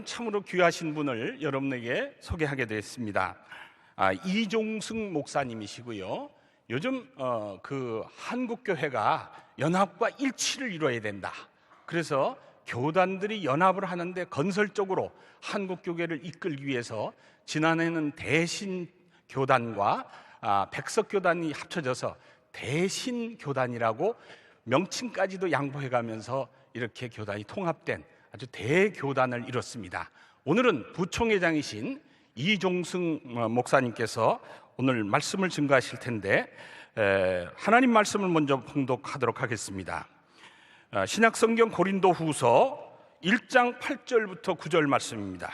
오늘은 참으로 귀하신 분을 여러분에게 소개하게 되었습니다. 이종승 목사님이시고요. 요즘 그 한국교회가 연합과 일치를 이루어야 된다. 그래서 교단들이 연합을 하는데 건설적으로 한국교회를 이끌기 위해서 지난해는 대신교단과 백석교단이 합쳐져서 대신교단이라고 명칭까지도 양보해가면서 이렇게 교단이 통합된 아주 대교단을 이뤘습니다. 오늘은 부총회장이신 이종승 목사님께서 오늘 말씀을 증거하실 텐데 하나님 말씀을 먼저 봉독하도록 하겠습니다. 신약성경 고린도후서 1장 8절부터 9절 말씀입니다.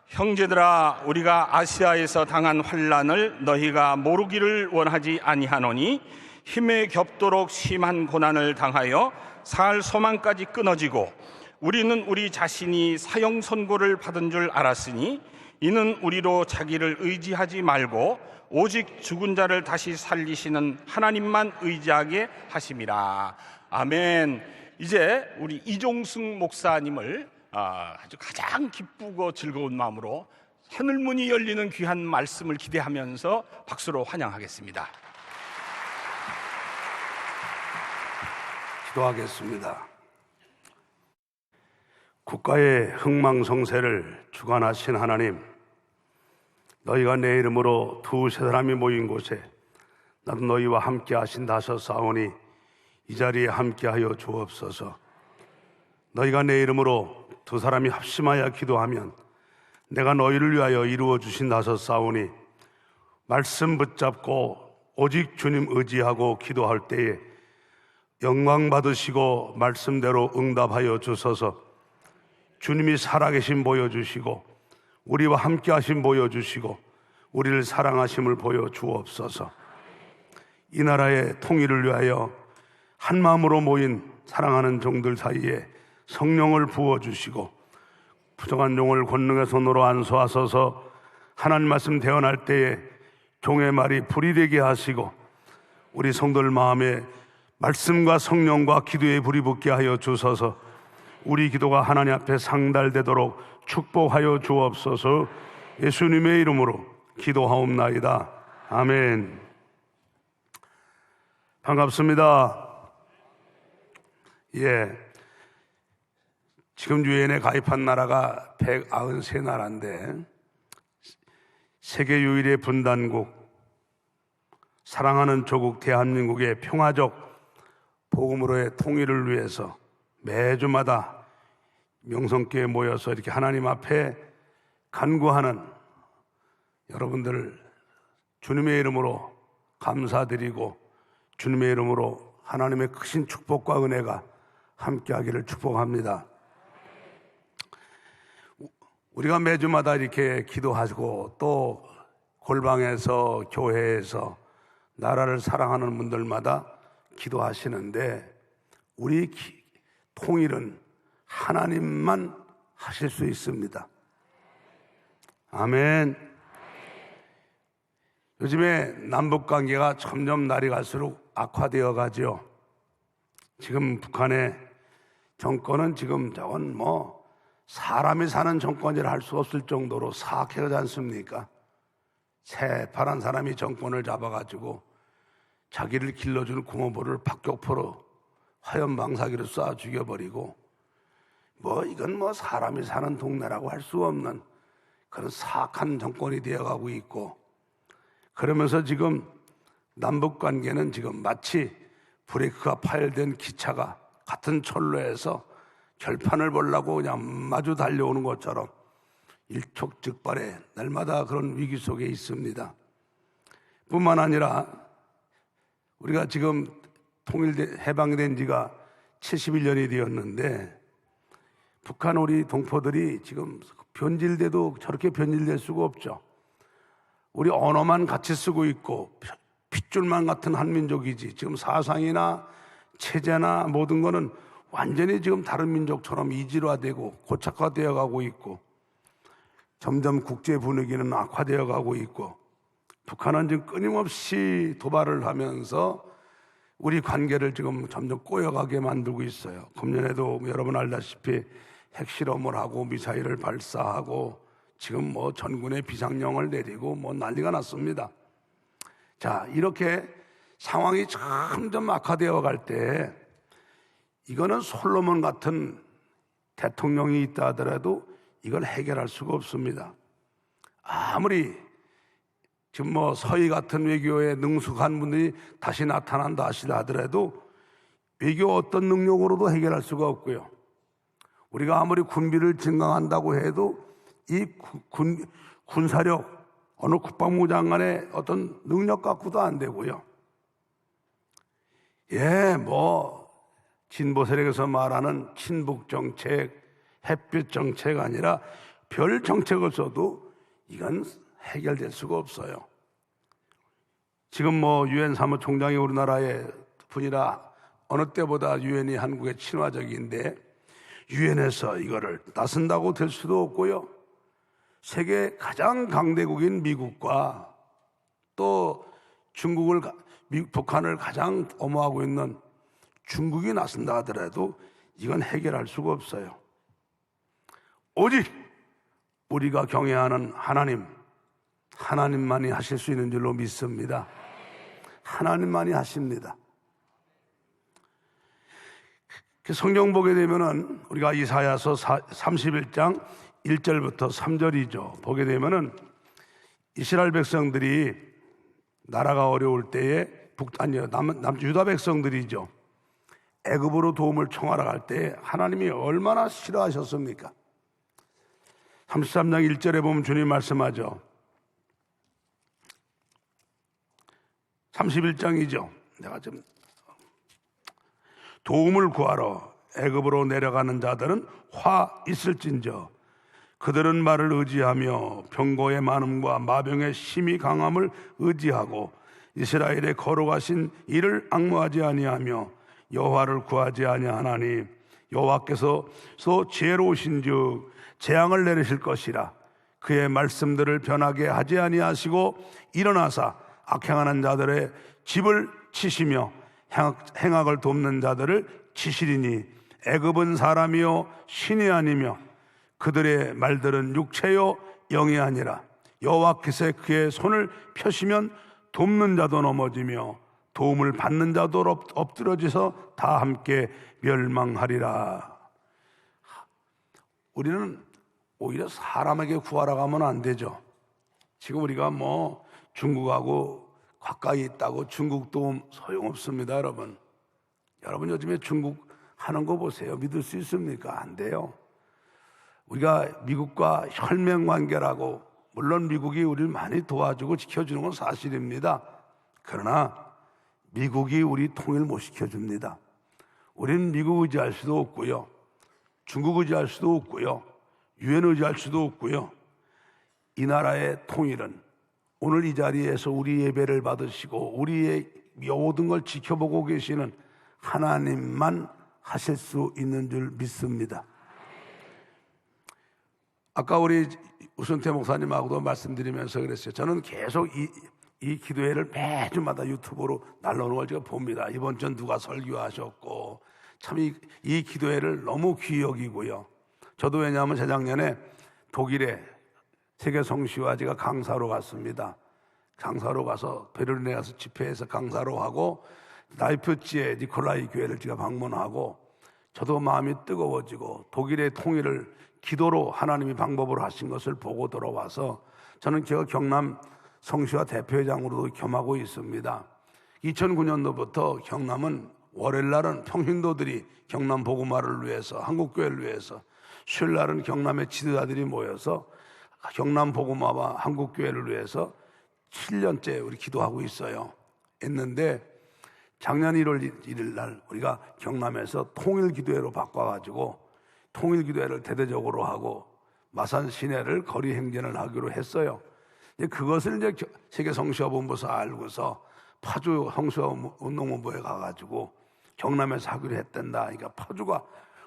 형제들아, 우리가 아시아에서 당한 환난을 너희가 모르기를 원하지 아니하노니 힘에 겹도록 심한 고난을 당하여 살 소망까지 끊어지고 우리는 우리 자신이 사형 선고를 받은 줄 알았으니 이는 우리로 자기를 의지하지 말고 오직 죽은 자를 다시 살리시는 하나님만 의지하게 하심이라. 아멘. 이제 우리 이종승 목사님을 아주 가장 기쁘고 즐거운 마음으로 하늘문이 열리는 귀한 말씀을 기대하면서 박수로 환영하겠습니다. 기도하겠습니다. 국가의 흥망성쇠를 주관하신 하나님, 너희가 내 이름으로 두세 사람이 모인 곳에 나도 너희와 함께 하신다 하셨사오니 이 자리에 함께하여 주옵소서. 너희가 내 이름으로 두 사람이 합심하여 기도하면 내가 너희를 위하여 이루어 주신다 하셨사오니 말씀 붙잡고 오직 주님 의지하고 기도할 때에 영광 받으시고 말씀대로 응답하여 주소서. 주님이 살아계심 보여주시고 우리와 함께 하심 보여주시고 우리를 사랑하심을 보여주옵소서. 이 나라의 통일을 위하여 한 마음으로 모인 사랑하는 종들 사이에 성령을 부어주시고 부정한 종을 권능의 손으로 안수하소서. 하나님 말씀 대언할 때에 종의 말이 불이 되게 하시고 우리 성도들 마음에 말씀과 성령과 기도의 불이 붙게 하여 주소서. 우리 기도가 하나님 앞에 상달되도록 축복하여 주옵소서. 예수님의 이름으로 기도하옵나이다. 아멘. 반갑습니다. 지금 유엔에 가입한 나라가 193나라인데 세계 유일의 분단국, 사랑하는 조국 대한민국의 평화적 복음으로의 통일을 위해서 매주마다 명성교회에 모여서 이렇게 하나님 앞에 간구하는 여러분들 주님의 이름으로 감사드리고 주님의 이름으로 하나님의 크신 축복과 은혜가 함께하기를 축복합니다. 우리가 매주마다 이렇게 기도하고 또 골방에서 교회에서 나라를 사랑하는 분들마다 기도하시는데 우리 통일은 하나님만 하실 수 있습니다. 아멘. 요즘에 남북관계가 점점 날이 갈수록 악화되어 가죠. 지금 북한의 정권은 지금 저건 사람이 사는 정권이라 할 수 없을 정도로 사악해가지 않습니까? 새파란 사람이 정권을 잡아가지고 자기를 길러주는 고모부를 박격포로 화염방사기로 쏴 죽여버리고 이건 사람이 사는 동네라고 할 수 없는 그런 사악한 정권이 되어가고 있고, 그러면서 지금 남북관계는 지금 마치 브레이크가 파열된 기차가 같은 철로에서 결판을 보려고 그냥 마주 달려오는 것처럼 일촉즉발의 날마다 그런 위기 속에 있습니다. 뿐만 아니라 우리가 지금 해방된 지가 71년이 되었는데 북한 우리 동포들이 지금 변질돼도 저렇게 변질될 수가 없죠. 우리 언어만 같이 쓰고 있고 핏줄만 같은 한민족이지 지금 사상이나 체제나 모든 거는 완전히 지금 다른 민족처럼 이질화되고 고착화되어 가고 있고 점점 국제 분위기는 악화되어 가고 있고 북한은 지금 끊임없이 도발을 하면서 우리 관계를 지금 점점 꼬여가게 만들고 있어요. 금년에도 여러분 알다시피 핵실험을 하고 미사일을 발사하고 지금 뭐 전군에 비상령을 내리고 뭐 난리가 났습니다. 자, 이렇게 상황이 점점 악화되어 갈 때 이거는 솔로몬 같은 대통령이 있다 하더라도 이걸 해결할 수가 없습니다. 아무리 지금 뭐 서희 같은 외교에 능숙한 분들이 다시 나타난다 하시다 하더라도 외교 어떤 능력으로도 해결할 수가 없고요. 우리가 아무리 군비를 증강한다고 해도 이 군사력, 어느 국방부 장관의 어떤 능력 갖고도 안 되고요. 뭐 진보 세력에서 말하는 친북 정책, 햇빛 정책 아니라 별 정책을 써도 이건 해결될 수가 없어요. 지금 뭐 유엔 사무총장이 우리나라의 분이라 어느 때보다 유엔이 한국에 친화적인데 유엔에서 이거를 나선다고 될 수도 없고요. 세계 가장 강대국인 미국과 또 북한을 가장 엄호하고 있는 중국이 나선다 하더라도 이건 해결할 수가 없어요. 오직 우리가 경외하는 하나님만이 하실 수 있는 줄로 믿습니다. 하나님만이 하십니다. 성경 보게 되면은 우리가 이사야서 31장 1절부터 3절이죠. 보게 되면은 이스라엘 백성들이 나라가 어려울 때에 유다 백성들이죠. 애굽으로 도움을 청하러 갈 때 하나님이 얼마나 싫어하셨습니까? 33장 1절에 보면 주님 말씀하죠. 31장이죠. 내가 좀 도움을 구하러 애굽으로 내려가는 자들은 화 있을진저 그들은 말을 의지하며 병거의 많음과 마병의 심히 강함을 의지하고 이스라엘에 걸어가신 이를 앙무하지 아니하며 여호와를 구하지 아니하나니 여호와께서 지혜로우신즉 재앙을 내리실 것이라 그의 말씀들을 변하게 하지 아니하시고 일어나사 악행하는 자들의 집을 치시며 행악을 돕는 자들을 치시리니 애굽은 사람이요 신이 아니며 그들의 말들은 육체요 영이 아니라 여호와께서 그의 손을 펴시면 돕는 자도 넘어지며 도움을 받는 자도 엎드러져서 다 함께 멸망하리라. 우리는 오히려 사람에게 구하러 가면 안 되죠. 지금 우리가 뭐 중국하고 가까이 있다고 중국 도움 소용없습니다. 여러분 요즘에 중국 하는 거 보세요. 믿을 수 있습니까? 안 돼요. 우리가 미국과 혈맹관계라고 물론 미국이 우리를 많이 도와주고 지켜주는 건 사실입니다. 그러나 미국이 우리 통일 못 시켜줍니다. 우리는 미국 의지할 수도 없고요. 중국 의지할 수도 없고요. 유엔 의지할 수도 없고요. 이 나라의 통일은 오늘 이 자리에서 우리 예배를 받으시고 우리의 모든 걸 지켜보고 계시는 하나님만 하실 수 있는 줄 믿습니다. 아까 우리 우순태 목사님하고도 말씀드리면서 그랬어요. 저는 계속 이 기도회를 매주마다 유튜브로 날라오는 걸 제가 봅니다. 이번 전 누가 설교하셨고 참 이 기도회를 너무 귀히 여기고요. 저도 왜냐하면 재작년에 독일에 세계 성시와 제가 강사로 갔습니다. 강사로 가서 베를린에 가서 집회에서 강사로 하고 라이프치에 니콜라이 교회를 제가 방문하고 저도 마음이 뜨거워지고 독일의 통일을 기도로 하나님이 방법으로 하신 것을 보고 돌아와서 저는 제가 경남 성시와 대표회장으로도 겸하고 있습니다. 2009년도부터 경남은 월요일날은 평신도들이 경남 복음화를 위해서 한국교회를 위해서 수요일날은 경남의 지도자들이 모여서 경남 복음화와 한국교회를 위해서 7년째 우리 기도하고 있어요. 했는데 작년 1월 1일 날 우리가 경남에서 통일기도회로 바꿔가지고 통일기도회를 대대적으로 하고 마산 시내를 거리 행진을 하기로 했어요. 그것을 이제 세계 성시화본부에서 알고서 파주 성시화운동본부에 가가지고 경남에서 하기로 했단다. 그러니까 파주가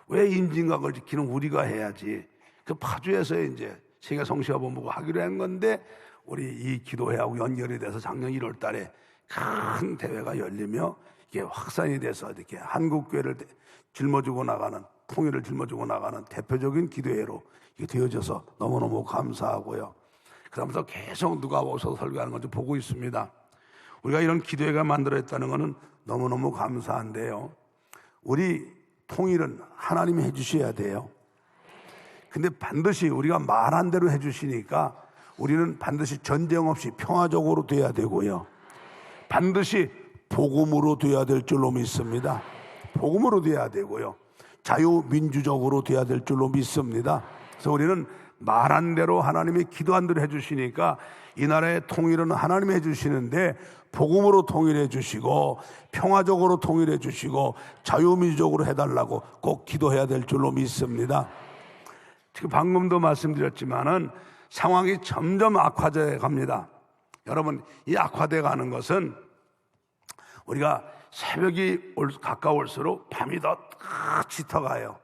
왜 임진각을 지키는 우리가 해야지. 그 파주에서 이제 세계 성시화본부가 하기로 한 건데 우리 이 기도회하고 연결이 돼서 작년 1월 달에 큰 대회가 열리며 이게 확산이 돼서 이렇게 한국교회를 짊어지고 나가는 통일을 짊어지고 나가는 대표적인 기도회로 이게 되어져서 너무너무 감사하고요. 그러면서 계속 누가 오셔서 설교하는 걸 좀 보고 있습니다. 우리가 이런 기도회가 만들어졌다는 것은 너무너무 감사한데요. 우리 통일은 하나님이 해주셔야 돼요. 근데 반드시 우리가 말한 대로 해주시니까 우리는 반드시 전쟁 없이 평화적으로 돼야 되고요. 반드시 복음으로 돼야 될 줄로 믿습니다. 복음으로 돼야 되고요. 자유민주적으로 돼야 될 줄로 믿습니다. 그래서 우리는 말한 대로 하나님이 기도한 대로 해주시니까 이 나라의 통일은 하나님이 해주시는데 복음으로 통일해 주시고 평화적으로 통일해 주시고 자유민주적으로 해달라고 꼭 기도해야 될 줄로 믿습니다. 지금 방금도 말씀드렸지만은 상황이 점점 악화돼 갑니다. 여러분, 이 악화돼 가는 것은 우리가 새벽이 가까울수록 밤이 더 짙어가요.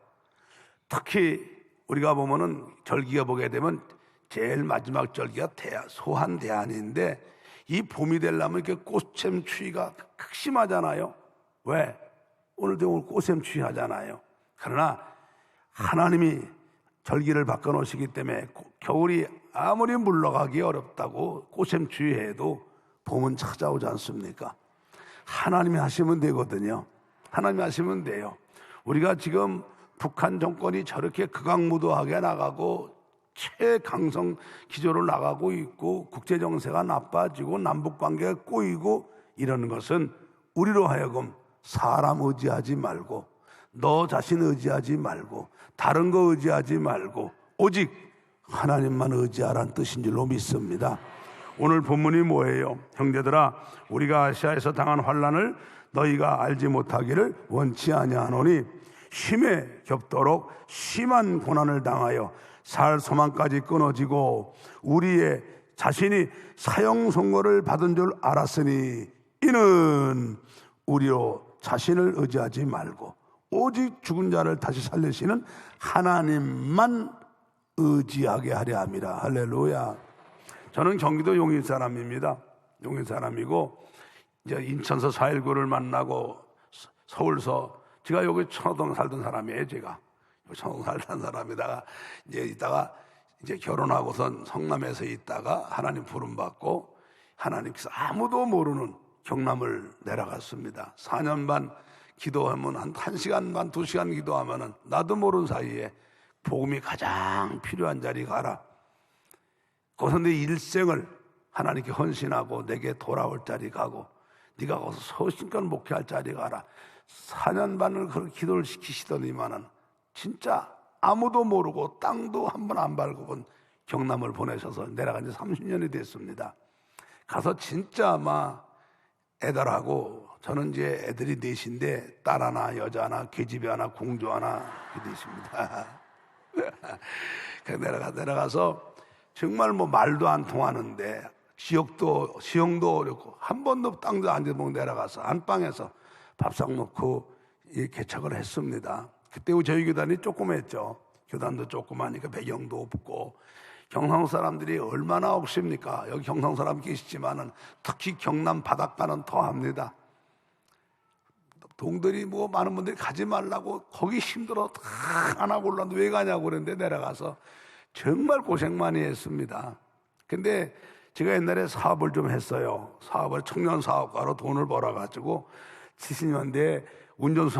특히 우리가 보면은 절기가 보게 되면 제일 마지막 절기가 소한대한인데 이 봄이 되려면 이렇게 꽃샘 추위가 극심하잖아요. 왜? 오늘도 꽃샘 추위 하잖아요. 그러나 하나님이 절기를 바꿔놓으시기 때문에 겨울이 아무리 물러가기 어렵다고 꽃샘 추위해도 봄은 찾아오지 않습니까? 하나님이 하시면 되거든요. 하나님이 하시면 돼요. 우리가 지금 북한 정권이 저렇게 극악무도하게 나가고 최강성 기조로 나가고 있고 국제정세가 나빠지고 남북관계가 꼬이고 이러는 것은 우리로 하여금 사람 의지하지 말고 너 자신 의지하지 말고 다른 거 의지하지 말고 오직 하나님만 의지하라는 뜻인 줄로 믿습니다. 오늘 본문이 뭐예요? 형제들아, 우리가 아시아에서 당한 환난을 너희가 알지 못하기를 원치 아니하노니 힘에 겹도록 심한 고난을 당하여 살 소망까지 끊어지고 우리의 자신이 사형 선고를 받은 줄 알았으니 이는 우리로 자신을 의지하지 말고 오직 죽은 자를 다시 살리시는 하나님만 의지하게 하려 함이라. 할렐루야. 저는 경기도 용인 사람입니다. 용인 사람이고 이제 인천서 4.19를 만나고 서울서 제가 여기 천호동 살던 사람이에요. 제가 천호동 살던 사람이다가 이제 결혼하고선 성남에서 있다가 하나님 부름 받고 하나님께서 아무도 모르는 경남을 내려갔습니다. 4년 반 기도하면 한 1시간 반, 2시간 기도하면은 나도 모르는 사이에 복음이 가장 필요한 자리 가라. 거기서 내 일생을 하나님께 헌신하고 내게 돌아올 자리 가고 네가 거기서 소신껏 목회할 자리 가라. 4년 반을 그렇게 기도를 시키시더니만은 진짜 아무도 모르고 땅도 한 번 안 밟고 본 경남을 보내셔서 내려간 지 30년이 됐습니다. 가서 진짜 아마 애들하고 저는 이제 애들이 넷인데 딸 하나, 여자 하나, 계집애 하나, 공주 하나 되십니다. 내려가서 정말 뭐 말도 안 통하는데 시형도 어렵고 한 번도 땅도 안 대보고 내려가서 안방에서 밥상 놓고 개척을 했습니다. 그때 저희 교단이 조그맸죠. 교단도 조그마니까 배경도 없고 경상 사람들이 얼마나 없습니까? 여기 경상 사람 계시지만은 특히 경남 바닷가는 더합니다. 동들이 뭐 많은 분들이 가지 말라고 거기 힘들어 다 안 하고 올라왔는데 왜 가냐고 그랬는데 내려가서 정말 고생 많이 했습니다. 근데 제가 옛날에 사업을 좀 했어요. 청년 사업가로 돈을 벌어가지고 70년대에 운전수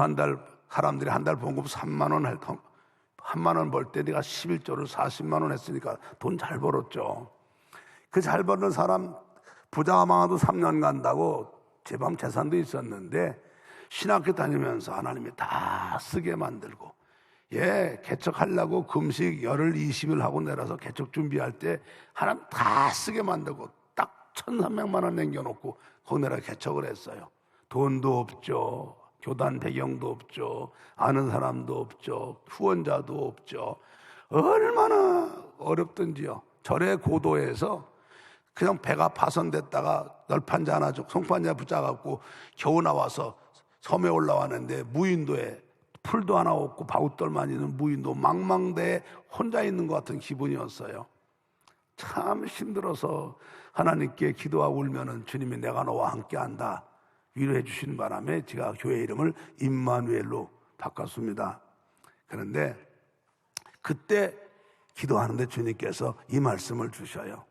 사람들이 한 달 봉급 3만 원 벌 때 내가 11조를 40만 원 했으니까 돈 잘 벌었죠. 그 잘 버는 사람 부자가 많아도 3년 간다고 제방 재산도 있었는데 신학교 다니면서 하나님이 다 쓰게 만들고 개척하려고 금식 열흘 20일 하고 내려서 개척 준비할 때 하나님 다 쓰게 만들고 딱 1,300만 원 남겨놓고 거기 내가 개척을 했어요. 돈도 없죠. 교단 배경도 없죠. 아는 사람도 없죠. 후원자도 없죠. 얼마나 어렵던지요. 절의 고도에서 그냥 배가 파손됐다가 널판자 하나 송판자 붙잡아갖고 겨우 나와서 섬에 올라왔는데 무인도에 풀도 하나 없고 바웃돌만 있는 무인도 망망대에 혼자 있는 것 같은 기분이었어요. 참 힘들어서 하나님께 기도하고 울면은 주님이 내가 너와 함께한다 위로해 주시는 바람에 제가 교회 이름을 임마누엘로 바꿨습니다. 그런데 그때 기도하는데 주님께서 이 말씀을 주셔요.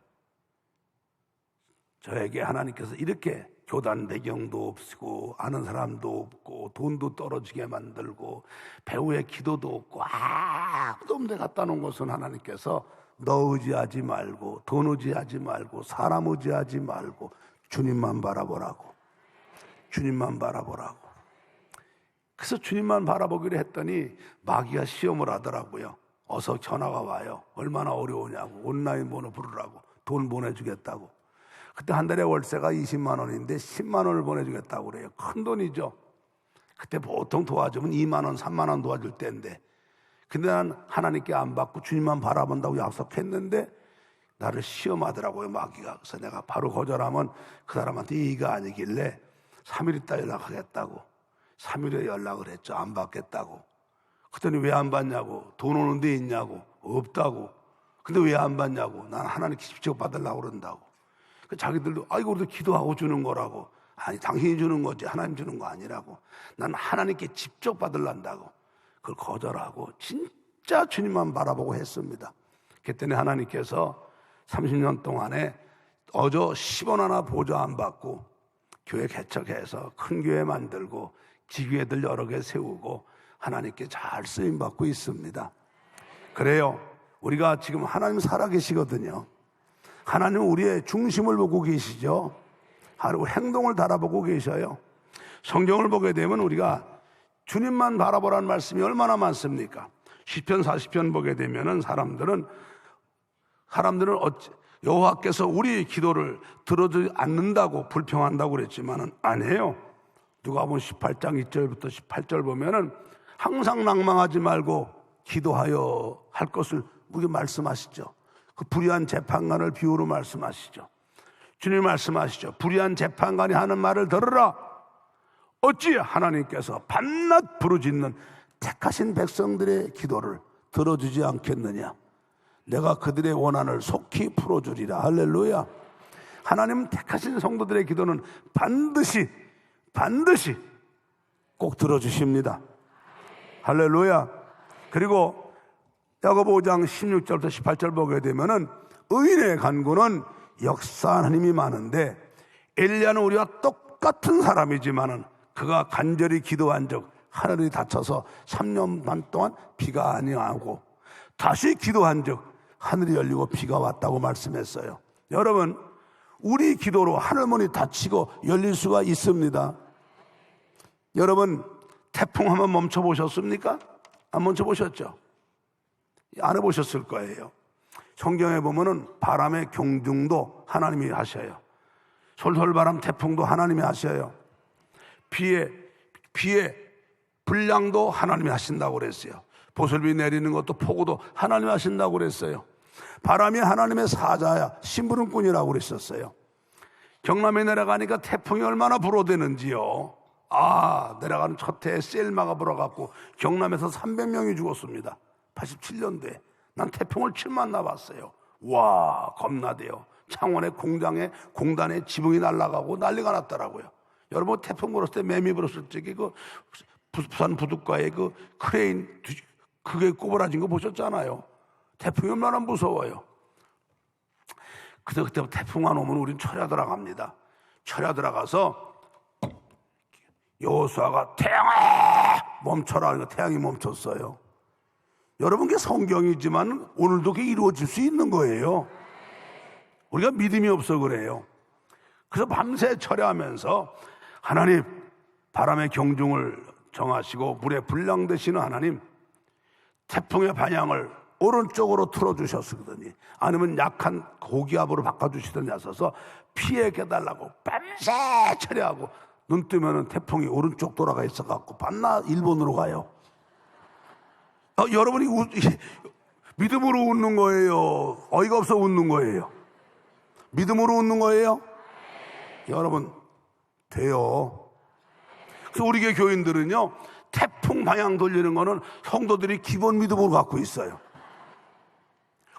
저에게 하나님께서 이렇게 교단 배경도 없고 아는 사람도 없고 돈도 떨어지게 만들고 배우의 기도도 없고 아무도 없는데 갖다 놓은 것은 하나님께서 너 의지하지 말고 돈 의지하지 말고 사람 의지하지 말고 주님만 바라보라고. 주님만 바라보라고. 그래서 주님만 바라보기로 했더니 마귀가 시험을 하더라고요. 어서 전화가 와요. 얼마나 어려우냐고. 온라인 번호 부르라고. 돈 보내주겠다고. 그때 한 달에 월세가 20만 원인데 10만 원을 보내주겠다고 그래요. 큰 돈이죠. 그때 보통 도와주면 2만 원, 3만 원 도와줄 때인데, 근데 난 하나님께 안 받고 주님만 바라본다고 약속했는데 나를 시험하더라고요, 마귀가. 그래서 내가 바로 거절하면 그 사람한테 이의가 아니길래 3일 있다 연락하겠다고. 3일에 연락을 했죠. 안 받겠다고. 그랬더니 왜 안 받냐고. 돈 오는 데 있냐고. 없다고. 근데 왜 안 받냐고. 난 하나님께 직접 받으려고 그런다고. 자기들도 이거 우리도 기도하고 주는 거라고. 아니, 당신이 주는 거지 하나님 주는 거 아니라고. 난 하나님께 직접 받으려고. 그걸 거절하고 진짜 주님만 바라보고 했습니다. 그랬더니 하나님께서 30년 동안에 어저 10원 하나 보조 안 받고 교회 개척해서 큰 교회 만들고 기교회들 여러 개 세우고 하나님께 잘 쓰임받고 있습니다. 그래요. 우리가 지금 하나님 살아계시거든요. 하나님은 우리의 중심을 보고 계시죠. 하루 행동을 달아보고 계셔요. 성경을 보게 되면 우리가 주님만 바라보라는 말씀이 얼마나 많습니까? 시편 40편 보게 되면은 사람들은 여호와께서 우리 기도를 들어주지 않는다고 불평한다고 그랬지만은 아니에요. 누가복음 18장 2절부터 18절 보면은 항상 낭망하지 말고 기도하여 할 것을 우리 말씀하시죠. 그 불의한 재판관을 비유로 말씀하시죠. 주님 말씀하시죠. 불의한 재판관이 하는 말을 들으라. 어찌 하나님께서 밤낮 부르짖는 택하신 백성들의 기도를 들어주지 않겠느냐. 내가 그들의 원한을 속히 풀어주리라. 할렐루야. 하나님은 택하신 성도들의 기도는 반드시 꼭 들어주십니다. 할렐루야. 그리고 야고보 5장 16절부터 18절 보게 되면은 의인의 간구는 역사한 힘이 많은데 엘리야는 우리와 똑같은 사람이지만은 그가 간절히 기도한 적 하늘이 닫혀서 3년 반 동안 비가 아니하고 다시 기도한 적 하늘이 열리고 비가 왔다고 말씀했어요. 여러분, 우리 기도로 하늘문이 닫히고 열릴 수가 있습니다. 여러분, 태풍 한번 멈춰보셨습니까? 안 멈춰보셨죠? 안 해보셨을 거예요. 성경에 보면은 바람의 경중도 하나님이 하셔요. 솔솔바람 태풍도 하나님이 하셔요. 비의 분량도 하나님이 하신다고 그랬어요. 보슬비 내리는 것도 폭우도 하나님이 하신다고 그랬어요. 바람이 하나님의 사자야, 심부름꾼이라고 그랬었어요. 경남에 내려가니까 태풍이 얼마나 불어대는지요. 내려가는 첫 해에 셀마가 불어갖고 경남에서 300명이 죽었습니다. 87년도에. 난 태풍을 7만 나봤어요. 와, 겁나대요. 창원의 공단에 지붕이 날아가고 난리가 났더라고요. 여러분, 태풍 불었을 때, 매미 불었을 적에 부산 부둣가에 크레인 그게 꼬부라진 거 보셨잖아요. 태풍이 얼마나 무서워요. 그때부터 태풍만 오면 우린 철야 들어갑니다. 철야 들어가서 여호수아가 태양아 멈춰라 하니까 태양이 멈췄어요. 여러분, 그게 성경이지만 오늘도 그게 이루어질 수 있는 거예요. 우리가 믿음이 없어 그래요. 그래서 밤새 철야하면서 하나님, 바람의 경중을 정하시고 물의 분량 되시는 하나님, 태풍의 방향을 오른쪽으로 틀어주셨으더니 아니면 약한 고기압으로 바꿔주시더니 하셔서 피해 깨달라고 밤새 철야하고 눈 뜨면은 태풍이 오른쪽 돌아가 있어갖고 밤낮 일본으로 가요. 여러분이 믿음으로 웃는 거예요? 어이가 없어 웃는 거예요? 믿음으로 웃는 거예요? 여러분, 돼요. 그래서 우리 교회 교인들은요, 태풍 방향 돌리는 거는 성도들이 기본 믿음으로 갖고 있어요.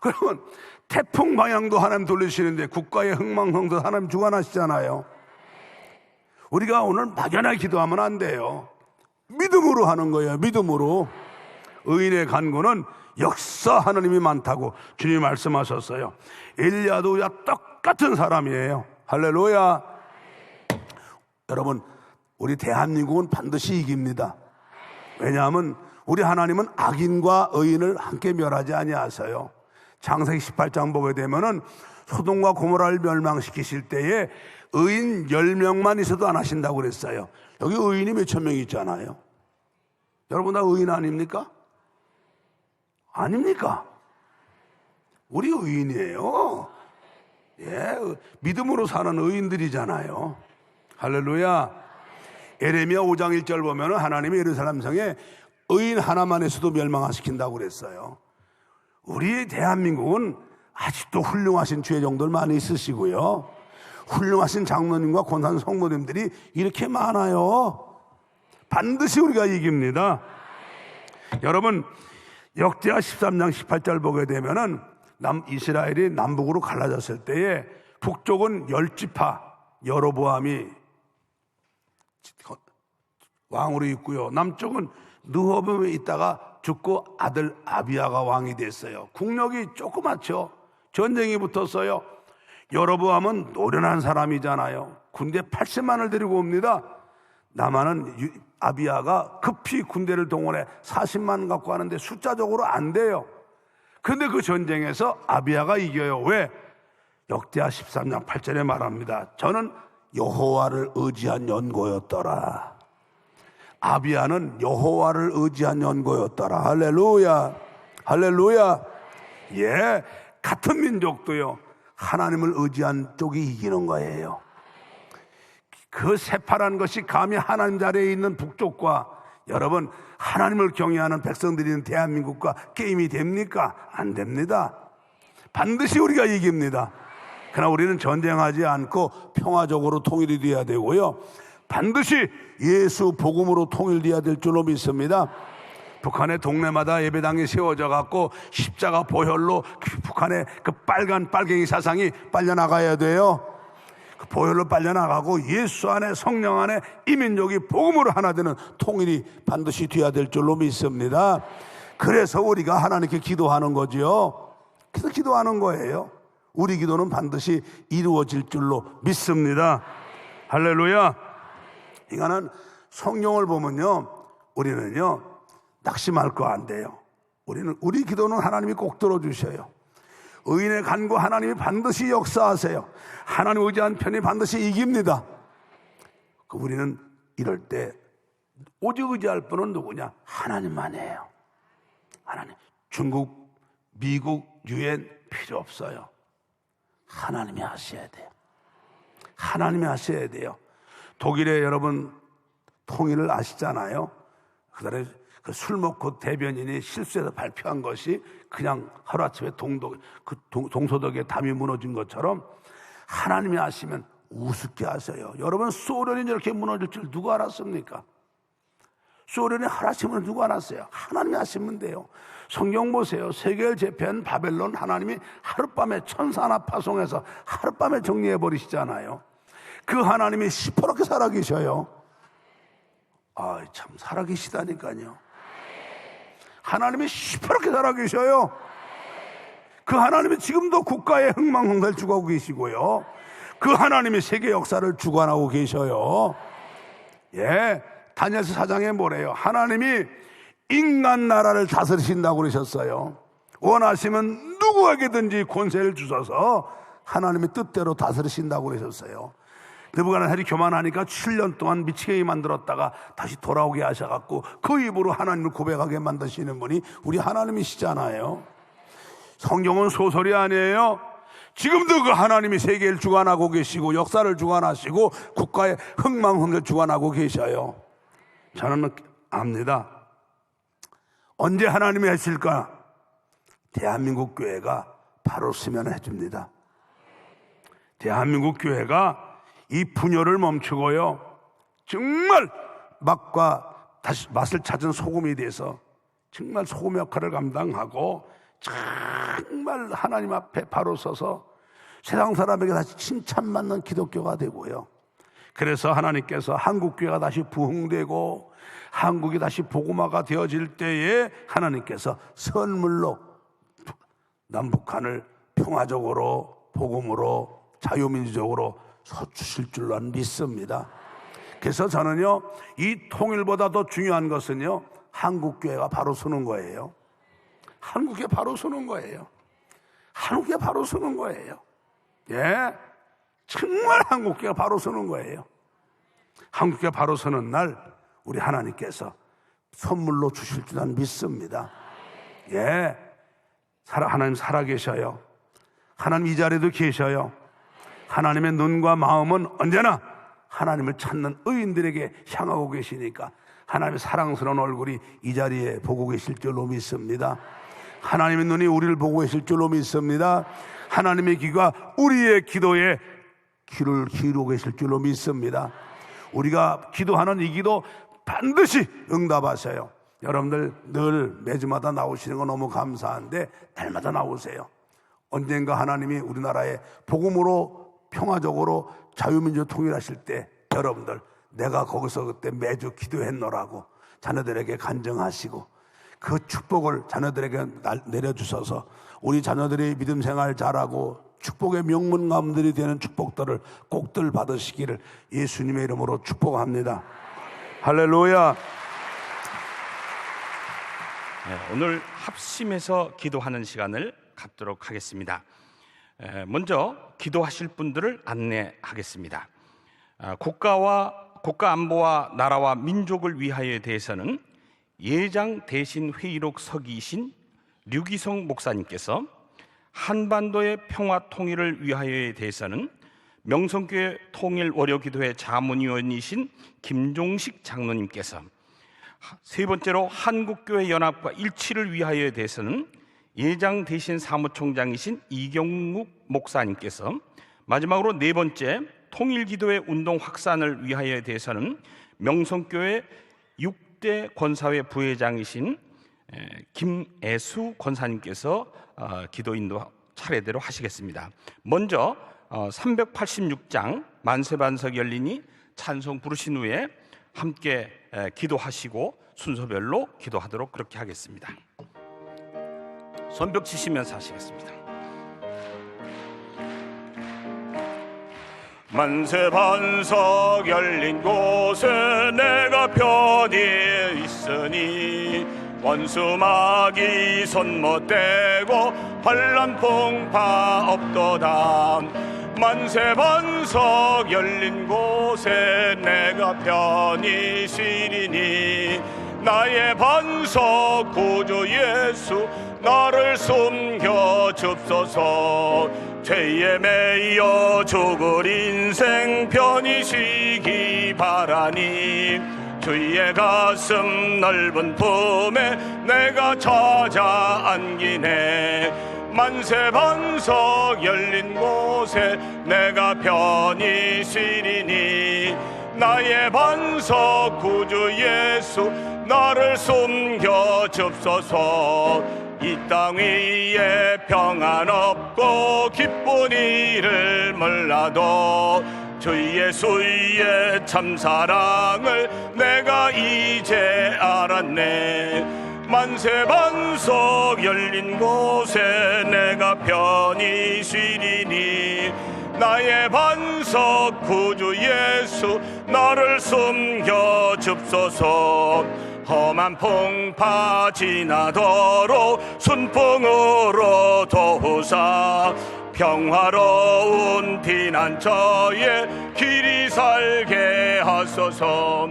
그러면 태풍 방향도 하나님 돌리시는데 국가의 흥망성쇠 하나님 주관하시잖아요. 우리가 오늘 막연하게 기도하면 안 돼요. 믿음으로 하는 거예요. 믿음으로. 의인의 간구는 역사하는 힘이 많다고 주님이 말씀하셨어요. 엘리야도 우리와 똑같은 사람이에요. 할렐루야. 여러분, 우리 대한민국은 반드시 이깁니다. 왜냐하면 우리 하나님은 악인과 의인을 함께 멸하지 아니하세요. 창세기 18장 보게 되면은 소돔과 고모라를 멸망시키실 때에 의인 10명만 있어도 안 하신다고 그랬어요. 여기 의인이 몇천 명 있잖아요. 여러분 다 의인 아닙니까? 아닙니까? 우리 의인이에요. 예, 믿음으로 사는 의인들이잖아요. 할렐루야. 에레미야 5장 1절 보면 하나님이 예루살렘 성에 의인 하나만 해서도 멸망시킨다고 그랬어요. 우리 대한민국은 아직도 훌륭하신 주의종들 많이 있으시고요, 훌륭하신 장로님과 권한 성모님들이 이렇게 많아요. 반드시 우리가 이깁니다. 여러분, 역대하 13장 18절 보게 되면은 이스라엘이 남북으로 갈라졌을 때에 북쪽은 10지파 여로보암이 왕으로 있고요, 남쪽은 느호범에 있다가 죽고 아들 아비야가 왕이 됐어요. 국력이 조그맣죠. 전쟁이 붙었어요. 여로보암은 노련한 사람이잖아요. 군대 80만을 데리고 옵니다. 남한은 아비야가 급히 군대를 동원해 40만 갖고 가는데 숫자적으로 안 돼요. 그런데 그 전쟁에서 아비야가 이겨요. 왜? 역대하 13장 8절에 말합니다. 저는 여호와를 의지한 연고였더라. 아비야는 여호와를 의지한 연고였더라. 할렐루야. 할렐루야. 예, 같은 민족도요, 하나님을 의지한 쪽이 이기는 거예요. 그 새파란 것이 감히 하나님 자리에 있는 북쪽과 여러분 하나님을 경외하는 백성들이 있는 대한민국과 게임이 됩니까? 안 됩니다. 반드시 우리가 이깁니다. 그러나 우리는 전쟁하지 않고 평화적으로 통일이 돼야 되고요, 반드시 예수 복음으로 통일돼야 될 줄로 믿습니다. 북한의 동네마다 예배당이 세워져 갖고 십자가 보혈로 북한의 그 빨간 빨갱이 사상이 빨려나가야 돼요. 그 보혈로 빨려나가고 예수 안에, 성령 안에 이 민족이 복음으로 하나 되는 통일이 반드시 돼야 될 줄로 믿습니다. 그래서 우리가 하나님께 기도하는 거지요. 그래서 기도하는 거예요. 우리 기도는 반드시 이루어질 줄로 믿습니다. 할렐루야. 그러니까는 성경을 보면요, 우리는요 낙심할 거 안 돼요. 우리 기도는 하나님이 꼭 들어주셔요. 의인의 간구 하나님이 반드시 역사하세요. 하나님 의지한 편이 반드시 이깁니다. 우리는 이럴 때 오직 의지할 분은 누구냐? 하나님만이에요. 하나님. 중국, 미국, 유엔 필요 없어요. 하나님이 하셔야 돼요. 하나님이 하셔야 돼요. 독일에 여러분 통일을 아시잖아요. 그날에 그 술 먹고 대변인이 실수해서 발표한 것이 그냥 하루아침에 동서독의 담이 무너진 것처럼 하나님이 하시면 우습게 하세요. 여러분, 소련이 이렇게 무너질 줄 누가 알았습니까? 소련이 하루아침에 누가 알았어요? 하나님이 하시면 돼요. 성경 보세요. 세계를 제패한 바벨론 하나님이 하룻밤에 천사 하나 파송해서 하룻밤에 정리해버리시잖아요. 그 하나님이 시퍼렇게 살아계셔요. 참 살아계시다니까요. 하나님이 시퍼렇게 살아계셔요. 그 하나님이 지금도 국가의 흥망성쇠를 주관하고 계시고요, 그 하나님이 세계 역사를 주관하고 계셔요. 예, 다니엘서 4장에 뭐래요? 하나님이 인간 나라를 다스리신다고 그러셨어요. 원하시면 누구에게든지 권세를 주셔서 하나님의 뜻대로 다스리신다고 그러셨어요. 느부갓네살이 교만하니까 7년 동안 미치게 만들었다가 다시 돌아오게 하셔갖고 그 입으로 하나님을 고백하게 만드시는 분이 우리 하나님이시잖아요. 성경은 소설이 아니에요. 지금도 그 하나님이 세계를 주관하고 계시고 역사를 주관하시고 국가의 흥망성쇠를 주관하고 계셔요. 저는 압니다. 언제 하나님이 하실까? 대한민국 교회가 바로 쓰면 해줍니다. 대한민국 교회가 이 분열을 멈추고요, 정말 맛을 찾은 소금이 돼서 정말 소금 역할을 감당하고 정말 하나님 앞에 바로 서서 세상 사람에게 다시 칭찬받는 기독교가 되고요, 그래서 하나님께서 한국교회가 다시 부흥되고 한국이 다시 복음화가 되어질 때에 하나님께서 선물로 남북한을 평화적으로 복음으로 자유민주적으로 서주실 줄로 믿습니다. 그래서 저는요, 이 통일보다 더 중요한 것은요, 한국교회가 바로 서는 거예요. 한국에 바로 서는 거예요. 한국에 바로 서는 거예요. 예, 정말 한국교회가 바로 서는 거예요. 한국교회가 바로 서는 날 우리 하나님께서 선물로 주실 줄 난 믿습니다. 예, 하나님 살아계셔요. 하나님 이 자리에도 계셔요. 하나님의 눈과 마음은 언제나 하나님을 찾는 의인들에게 향하고 계시니까 하나님의 사랑스러운 얼굴이 이 자리에 보고 계실 줄로 믿습니다. 하나님의 눈이 우리를 보고 계실 줄로 믿습니다. 하나님의 귀가 우리의 기도에 귀를 기울이고 계실 줄로 믿습니다. 우리가 기도하는 이 기도 반드시 응답하셔요. 여러분들 늘 매주마다 나오시는 거 너무 감사한데 날마다 나오세요. 언젠가 하나님이 우리나라에 복음으로 평화적으로 자유민주 통일하실 때 여러분들 내가 거기서 그때 매주 기도했노라고 자녀들에게 간증하시고 그 축복을 자녀들에게 내려주셔서 우리 자녀들이 믿음 생활 잘하고 축복의 명문가문들이 되는 축복들을 꼭들 받으시기를 예수님의 이름으로 축복합니다. 할렐루야. 네, 오늘 합심해서 기도하는 시간을 갖도록 하겠습니다. 먼저 기도하실 분들을 안내하겠습니다. 국가 안보와 나라와 민족을 위하여에 대해서는 예장 대신 회의록 서기이신 류기성 목사님께서, 한반도의 평화 통일을 위하여에 대해서는 명성교회 통일월요기도회 자문위원이신 김종식 장로님께서, 세 번째로 한국교회 연합과 일치를 위하여에 대해서는 예장 대신 사무총장이신 이경욱 목사님께서, 마지막으로 네 번째 통일기도회 운동 확산을 위하여에 대해서는 명성교회 6대 권사회 부회장이신 김애수 권사님께서 기도 인도 차례대로 하시겠습니다. 먼저 386장 만세반석 열리니 찬송 부르신 후에 함께 기도하시고 순서별로 기도하도록 그렇게 하겠습니다. 손뼉 치시면서 하시겠습니다. 만세반석 열린 곳에 내가 편히 있으니 원수마귀 손 못대고 환난 풍파 없도다. 만세반석 열린 곳에 내가 편히 쉬리니 나의 반석 구주 예수 나를 숨겨 줍소서. 죄에 매여 죽을 인생 편히 쉬기 바라니 주의 가슴 넓은 품에 내가 찾아 안기네. 만세반석 열린 곳에 내가 편히 쉬리니 나의 반석 구주 예수 나를 숨겨 줍소서. 이 땅 위에 평안 없고 기쁜 일을 몰라도 주 예수의 참사랑을 내가 이제 알았네. 만세반석 열린 곳에 내가 편히 쉬리니 나의 반석 구주 예수 나를 숨겨 줍소서. 험한 풍파 지나도록 순풍으로 도우사 평화로운 피난처에 길이 살게 하소서.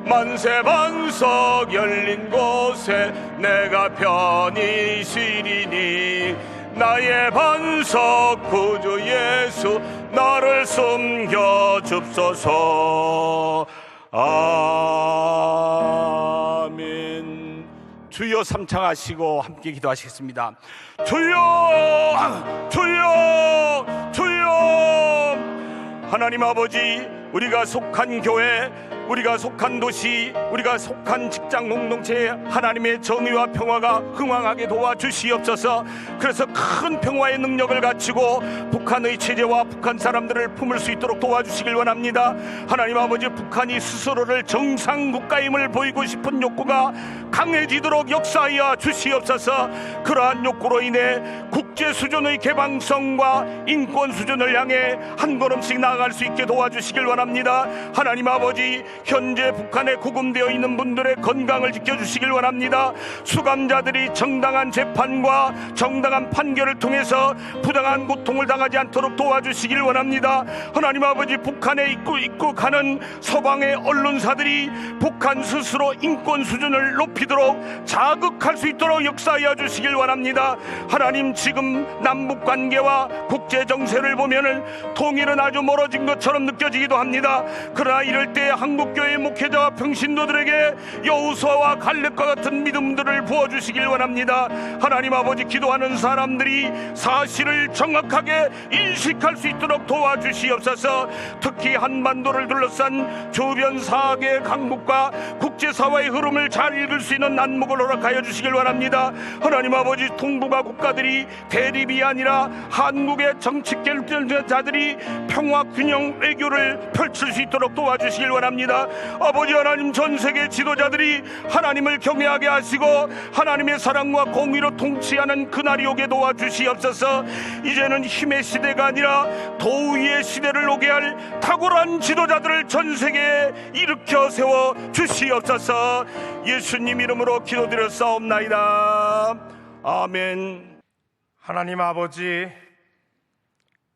만세반석 열린 곳에 내가 편히 쉬리니 나의 반석 구주 예수 나를 숨겨 줍소서. 아멘. 주여 삼창하시고 함께 기도하시겠습니다. 주여 주여 주여. 하나님 아버지, 우리가 속한 교회 우리가 속한 도시, 우리가 속한 직장 공동체에 하나님의 정의와 평화가 흥왕하게 도와주시옵소서. 그래서 큰 평화의 능력을 갖추고 북한의 체제와 북한 사람들을 품을 수 있도록 도와주시길 원합니다. 하나님 아버지, 북한이 스스로를 정상 국가임을 보이고 싶은 욕구가 강해지도록 역사하여 주시옵소서. 그러한 욕구로 인해 국제 수준의 개방성과 인권 수준을 향해 한 걸음씩 나아갈 수 있게 도와주시길 원합니다. 하나님 아버지, 현재 북한에 구금되어 있는 분들의 건강을 지켜주시길 원합니다. 수감자들이 정당한 재판과 정당한 판결을 통해서 부당한 고통을 당하지 않도록 도와주시길 원합니다. 하나님 아버지, 북한에 입국하는 서방의 언론사들이 북한 스스로 인권 수준을 높이도록 자극할 수 있도록 역사하여 주시길 원합니다. 하나님, 지금 남북 관계와 국제 정세를 보면은 통일은 아주 멀어진 것처럼 느껴지기도 합니다. 그러나 이럴 때 한국교회 목회자와 평신도들에게 여호수아와 갈렙과 같은 믿음들을 부어주시길 원합니다. 하나님 아버지, 기도하는 사람들이 사실을 정확하게 인식할 수 있도록 도와주시옵소서. 특히 한반도를 둘러싼 주변 4개 강국과 국제사회의 흐름을 잘 읽을 수 있는 안목을 허락하여 주시길 원합니다. 하나님 아버지, 동북아 국가들이 대립이 아니라 한국의 정치 결정자들이 평화 균형 외교를 펼칠 수 있도록 도와주시길 원합니다. 아버지 하나님, 전 세계 지도자들이 하나님을 경외하게 하시고 하나님의 사랑과 공의로 통치하는 그날이 오게 도와주시옵소서. 이제는 힘의 시대가 아니라 도의의 시대를 오게 할 탁월한 지도자들을 전 세계에 일으켜 세워 주시옵소서. 예수님 이름으로 기도드렸사옵나이다. 아멘. 하나님 아버지,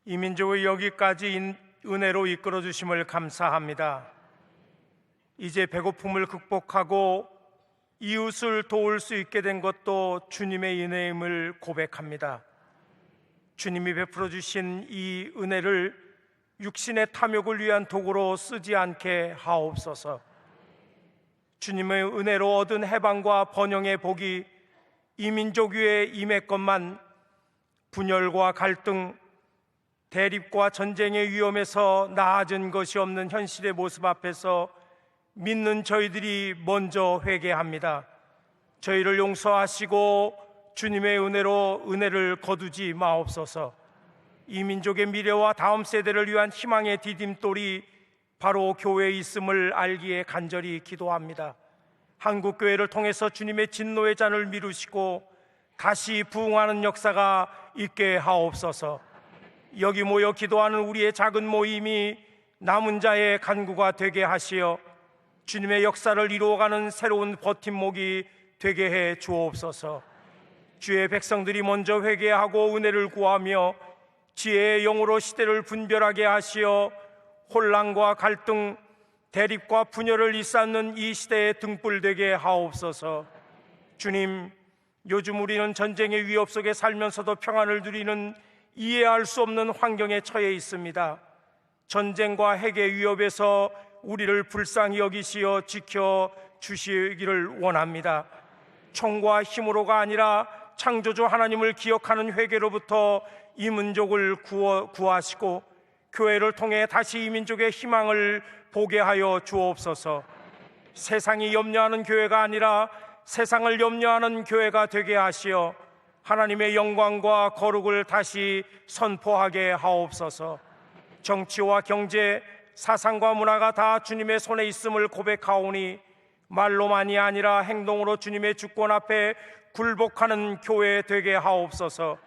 이 민족을 여기까지 은혜로 이끌어 주심을 감사합니다. 이제 배고픔을 극복하고 이웃을 도울 수 있게 된 것도 주님의 은혜임을 고백합니다. 주님이 베풀어 주신 이 은혜를 육신의 탐욕을 위한 도구로 쓰지 않게 하옵소서. 주님의 은혜로 얻은 해방과 번영의 복이 이 민족 위에 임했건만 분열과 갈등, 대립과 전쟁의 위험에서 나아진 것이 없는 현실의 모습 앞에서 믿는 저희들이 먼저 회개합니다. 저희를 용서하시고 주님의 은혜로 은혜를 거두지 마옵소서. 이 민족의 미래와 다음 세대를 위한 희망의 디딤돌이 바로 교회에 있음을 알기에 간절히 기도합니다. 한국교회를 통해서 주님의 진노의 잔을 미루시고 다시 부흥하는 역사가 있게 하옵소서. 여기 모여 기도하는 우리의 작은 모임이 남은 자의 간구가 되게 하시어 주님의 역사를 이루어가는 새로운 버팀목이 되게 해 주옵소서. 주의 백성들이 먼저 회개하고 은혜를 구하며 지혜의 영으로 시대를 분별하게 하시어 혼란과 갈등, 대립과 분열을 일삼는 이 시대에 등불되게 하옵소서. 주님, 요즘 우리는 전쟁의 위협 속에 살면서도 평안을 누리는 이해할 수 없는 환경에 처해 있습니다. 전쟁과 핵의 위협에서 우리를 불쌍히 여기시어 지켜 주시기를 원합니다. 총과 힘으로가 아니라 창조주 하나님을 기억하는 회개로부터 이 민족을 구하시고 교회를 통해 다시 이 민족의 희망을 보게 하여 주옵소서. 세상이 염려하는 교회가 아니라 세상을 염려하는 교회가 되게 하시어 하나님의 영광과 거룩을 다시 선포하게 하옵소서. 정치와 경제, 사상과 문화가 다 주님의 손에 있음을 고백하오니 말로만이 아니라 행동으로 주님의 주권 앞에 굴복하는 교회 되게 하옵소서.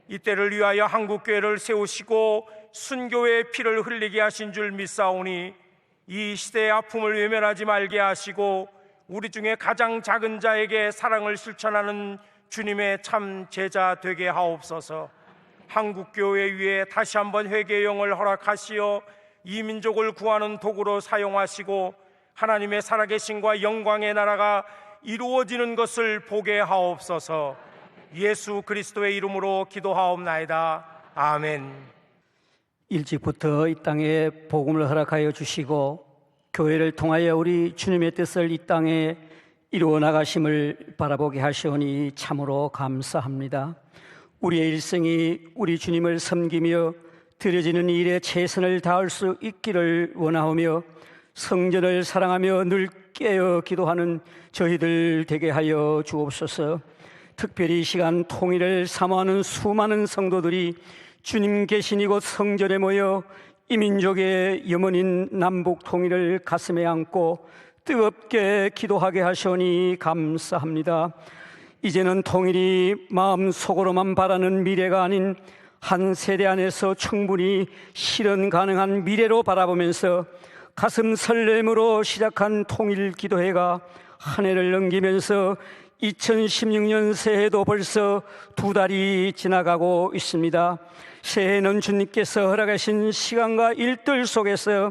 이때를 위하여 한국교회를 세우시고 순교의 피를 흘리게 하신 줄 믿사오니 이 시대의 아픔을 외면하지 말게 하시고 우리 중에 가장 작은 자에게 사랑을 실천하는 주님의 참 제자 되게 하옵소서. 한국교회 위에 다시 한번 회개의 영을 허락하시어 이 민족을 구하는 도구로 사용하시고 하나님의 살아계심과 영광의 나라가 이루어지는 것을 보게 하옵소서. 예수 그리스도의 이름으로 기도하옵나이다. 아멘. 일찍부터 이 땅에 복음을 허락하여 주시고 교회를 통하여 우리 주님의 뜻을 이 땅에 이루어 나가심을 바라보게 하시오니 참으로 감사합니다. 우리의 일생이 우리 주님을 섬기며 드려지는 일에 최선을 다할 수 있기를 원하오며 성전을 사랑하며 늘 깨어 기도하는 저희들 되게 하여 주옵소서. 특별히 이 시간 통일을 사모하는 수많은 성도들이 주님 계신 이곳 성전에 모여 이 민족의 염원인 남북 통일을 가슴에 안고 뜨겁게 기도하게 하시오니 감사합니다. 이제는 통일이 마음속으로만 바라는 미래가 아닌 한 세대 안에서 충분히 실현 가능한 미래로 바라보면서 가슴 설렘으로 시작한 통일 기도회가 한 해를 넘기면서 2016년 새해도 벌써 2달이 지나가고 있습니다. 새해는 주님께서 허락하신 시간과 일들 속에서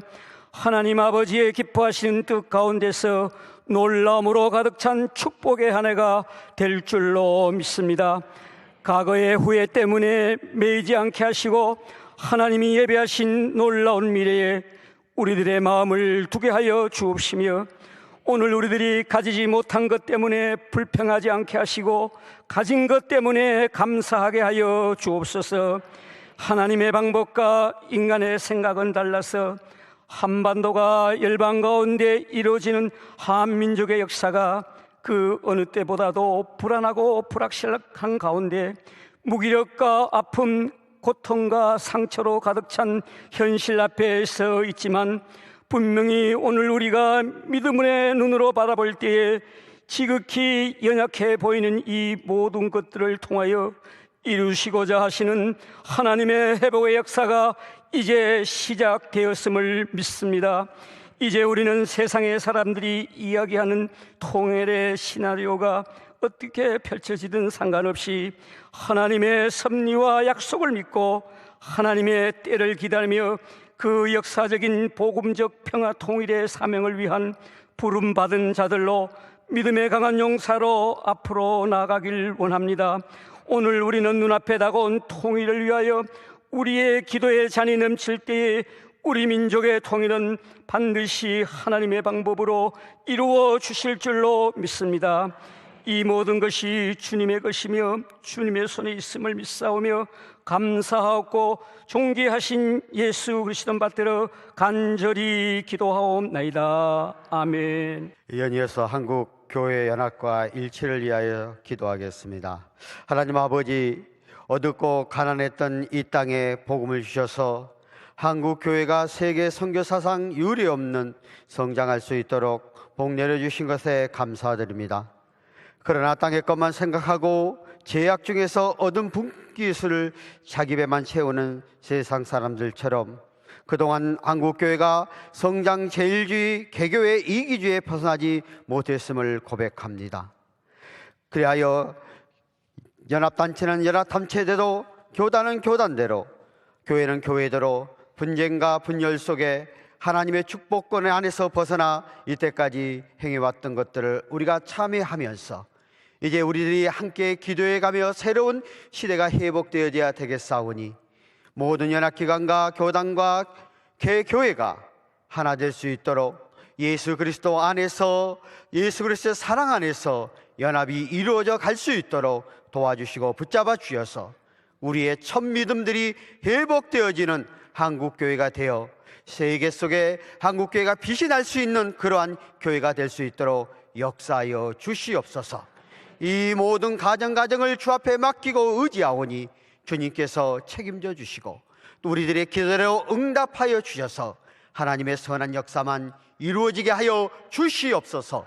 하나님 아버지의 기뻐하시는 뜻 가운데서 놀라움으로 가득 찬 축복의 한 해가 될 줄로 믿습니다. 과거의 후회 때문에 매이지 않게 하시고 하나님이 예배하신 놀라운 미래에 우리들의 마음을 두게 하여 주옵시며, 오늘 우리들이 가지지 못한 것 때문에 불평하지 않게 하시고 가진 것 때문에 감사하게 하여 주옵소서. 하나님의 방법과 인간의 생각은 달라서 한반도가 열방 가운데 이루어지는 한민족의 역사가 그 어느 때보다도 불안하고 불확실한 가운데 무기력과 아픔, 고통과 상처로 가득 찬 현실 앞에 서 있지만, 분명히 오늘 우리가 믿음의 눈으로 바라볼 때에 지극히 연약해 보이는 이 모든 것들을 통하여 이루시고자 하시는 하나님의 회복의 역사가 이제 시작되었음을 믿습니다. 이제 우리는 세상의 사람들이 이야기하는 통일의 시나리오가 어떻게 펼쳐지든 상관없이 하나님의 섭리와 약속을 믿고 하나님의 때를 기다리며 그 역사적인 복음적 평화 통일의 사명을 위한 부름받은 자들로 믿음의 강한 용사로 앞으로 나아가길 원합니다. 오늘 우리는 눈앞에 다가온 통일을 위하여 우리의 기도의 잔이 넘칠 때에 우리 민족의 통일은 반드시 하나님의 방법으로 이루어 주실 줄로 믿습니다. 이 모든 것이 주님의 것이며 주님의 손에 있음을 믿사오며 감사하고 존귀하신 예수 그리스도 받들어 간절히 기도하옵나이다. 아멘. 연이어서 한국 교회 연합과 일치를 위하여 기도하겠습니다. 하나님 아버지, 어둡고 가난했던 이 땅에 복음을 주셔서 한국 교회가 세계 선교사상 유례없는 성장할 수 있도록 복 내려주신 것에 감사드립니다. 그러나 땅의 것만 생각하고 제약 중에서 얻은 분기술을 자기 배만 채우는 세상 사람들처럼 그동안 한국교회가 성장 제일주의, 개교의 이기주의에 벗어나지 못했음을 고백합니다. 그리하여 연합단체는 연합단체대로, 교단은 교단대로, 교회는 교회대로 분쟁과 분열 속에 하나님의 축복권 안에서 벗어나 이때까지 행해왔던 것들을 우리가 참여하면서 이제 우리들이 함께 기도해가며 새로운 시대가 회복되어야 되겠사오니, 모든 연합기관과 교단과 개교회가 하나 될 수 있도록 예수 그리스도 안에서, 예수 그리스도의 사랑 안에서 연합이 이루어져 갈 수 있도록 도와주시고 붙잡아 주셔서 우리의 첫 믿음들이 회복되어지는 한국교회가 되어 세계 속에 한국교회가 빛이 날 수 있는 그러한 교회가 될 수 있도록 역사하여 주시옵소서. 이 모든 가정을 주 앞에 맡기고 의지하오니 주님께서 책임져 주시고 또 우리들의 기도대로 응답하여 주셔서 하나님의 선한 역사만 이루어지게 하여 주시옵소서.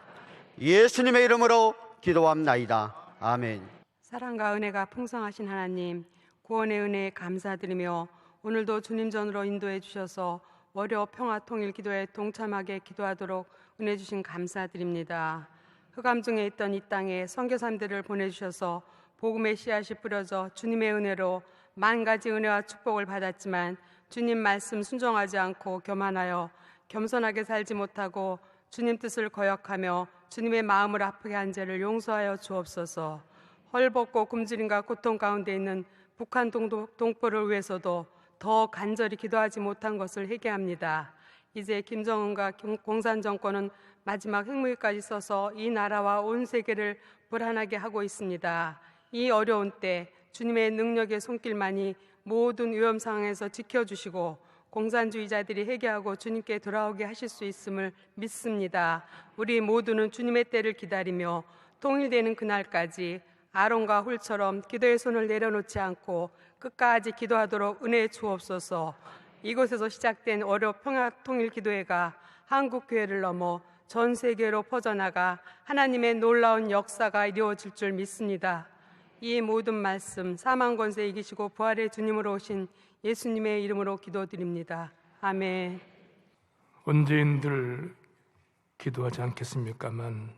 예수님의 이름으로 기도합나이다. 아멘. 사랑과 은혜가 풍성하신 하나님, 구원의 은혜에 감사드리며 오늘도 주님 전으로 인도해 주셔서 월요 평화 통일 기도에 동참하게 기도하도록 은혜 주신 감사드립니다. 흑암 중에 있던 이 땅에 선교사님들을 보내주셔서 복음의 씨앗이 뿌려져 주님의 은혜로 만 가지 은혜와 축복을 받았지만 주님 말씀 순종하지 않고 교만하여 겸손하게 살지 못하고 주님 뜻을 거역하며 주님의 마음을 아프게 한 죄를 용서하여 주옵소서. 헐벗고 굶주림과 고통 가운데 있는 북한 동포를 위해서도 더 간절히 기도하지 못한 것을 회개합니다. 이제 김정은과 공산 정권은 마지막 핵무기까지 써서 이 나라와 온 세계를 불안하게 하고 있습니다. 이 어려운 때 주님의 능력의 손길만이 모든 위험 상황에서 지켜주시고 공산주의자들이 회개하고 주님께 돌아오게 하실 수 있음을 믿습니다. 우리 모두는 주님의 때를 기다리며 통일되는 그날까지 아론과 홀처럼 기도의 손을 내려놓지 않고 끝까지 기도하도록 은혜 주옵소서. 이곳에서 시작된 월요 평화통일 기도회가 한국 교회를 넘어 전 세계로 퍼져나가 하나님의 놀라운 역사가 이루어질 줄 믿습니다. 이 모든 말씀 사망 권세 이기시고 부활의 주님으로 오신 예수님의 이름으로 기도드립니다. 아멘. 언제인들 기도하지 않겠습니까만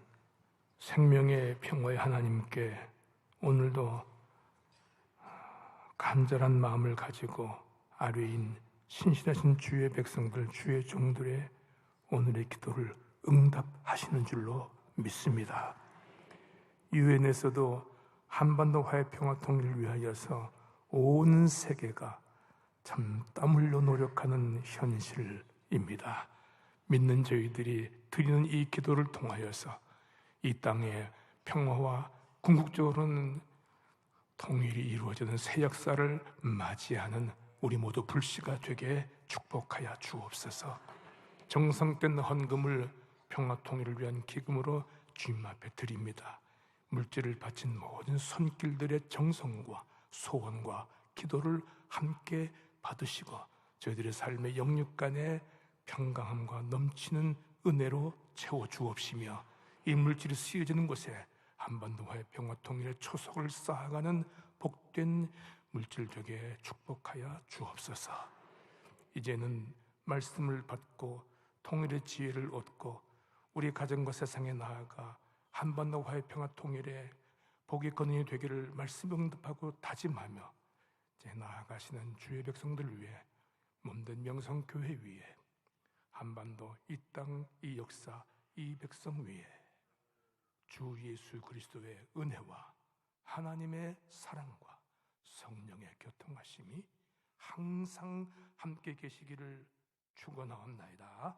생명의 평화의 하나님께 오늘도 간절한 마음을 가지고 아뢰인 신실하신 주의 백성들, 주의 종들의 오늘의 기도를 응답하시는 줄로 믿습니다. 유엔에서도 한반도 화해 평화 통일을 위하여서 온 세계가 참 땀 흘려 노력하는 현실입니다. 믿는 저희들이 드리는 이 기도를 통하여서 이 땅의 평화와 궁극적으로는 통일이 이루어지는 새 역사를 맞이하는 우리 모두 불씨가 되게 축복하여 주옵소서. 정성된 헌금을 평화 통일을 위한 기금으로 주님 앞에 드립니다. 물질을 바친 모든 손길들의 정성과 소원과 기도를 함께 받으시고 저희들의 삶의 영육간의 평강함과 넘치는 은혜로 채워 주옵시며 이 물질이 쓰여지는 곳에 한반도와의 평화 통일의 초석을 쌓아가는 복된 물질 되게 축복하여 주옵소서. 이제는 말씀을 받고 통일의 지혜를 얻고 우리 가정과 세상에 나아가 한반도 화해 평화 통일의 복의 근원이 되기를 말씀 응답하고 다짐하며 이제 나아가시는 주의 백성들을 위해 몸된 명성교회 위에 한반도 이 땅, 이 역사, 이 백성 위에 주 예수 그리스도의 은혜와 하나님의 사랑과 성령의 교통하심이 항상 함께 계시기를 축원하옵나이다.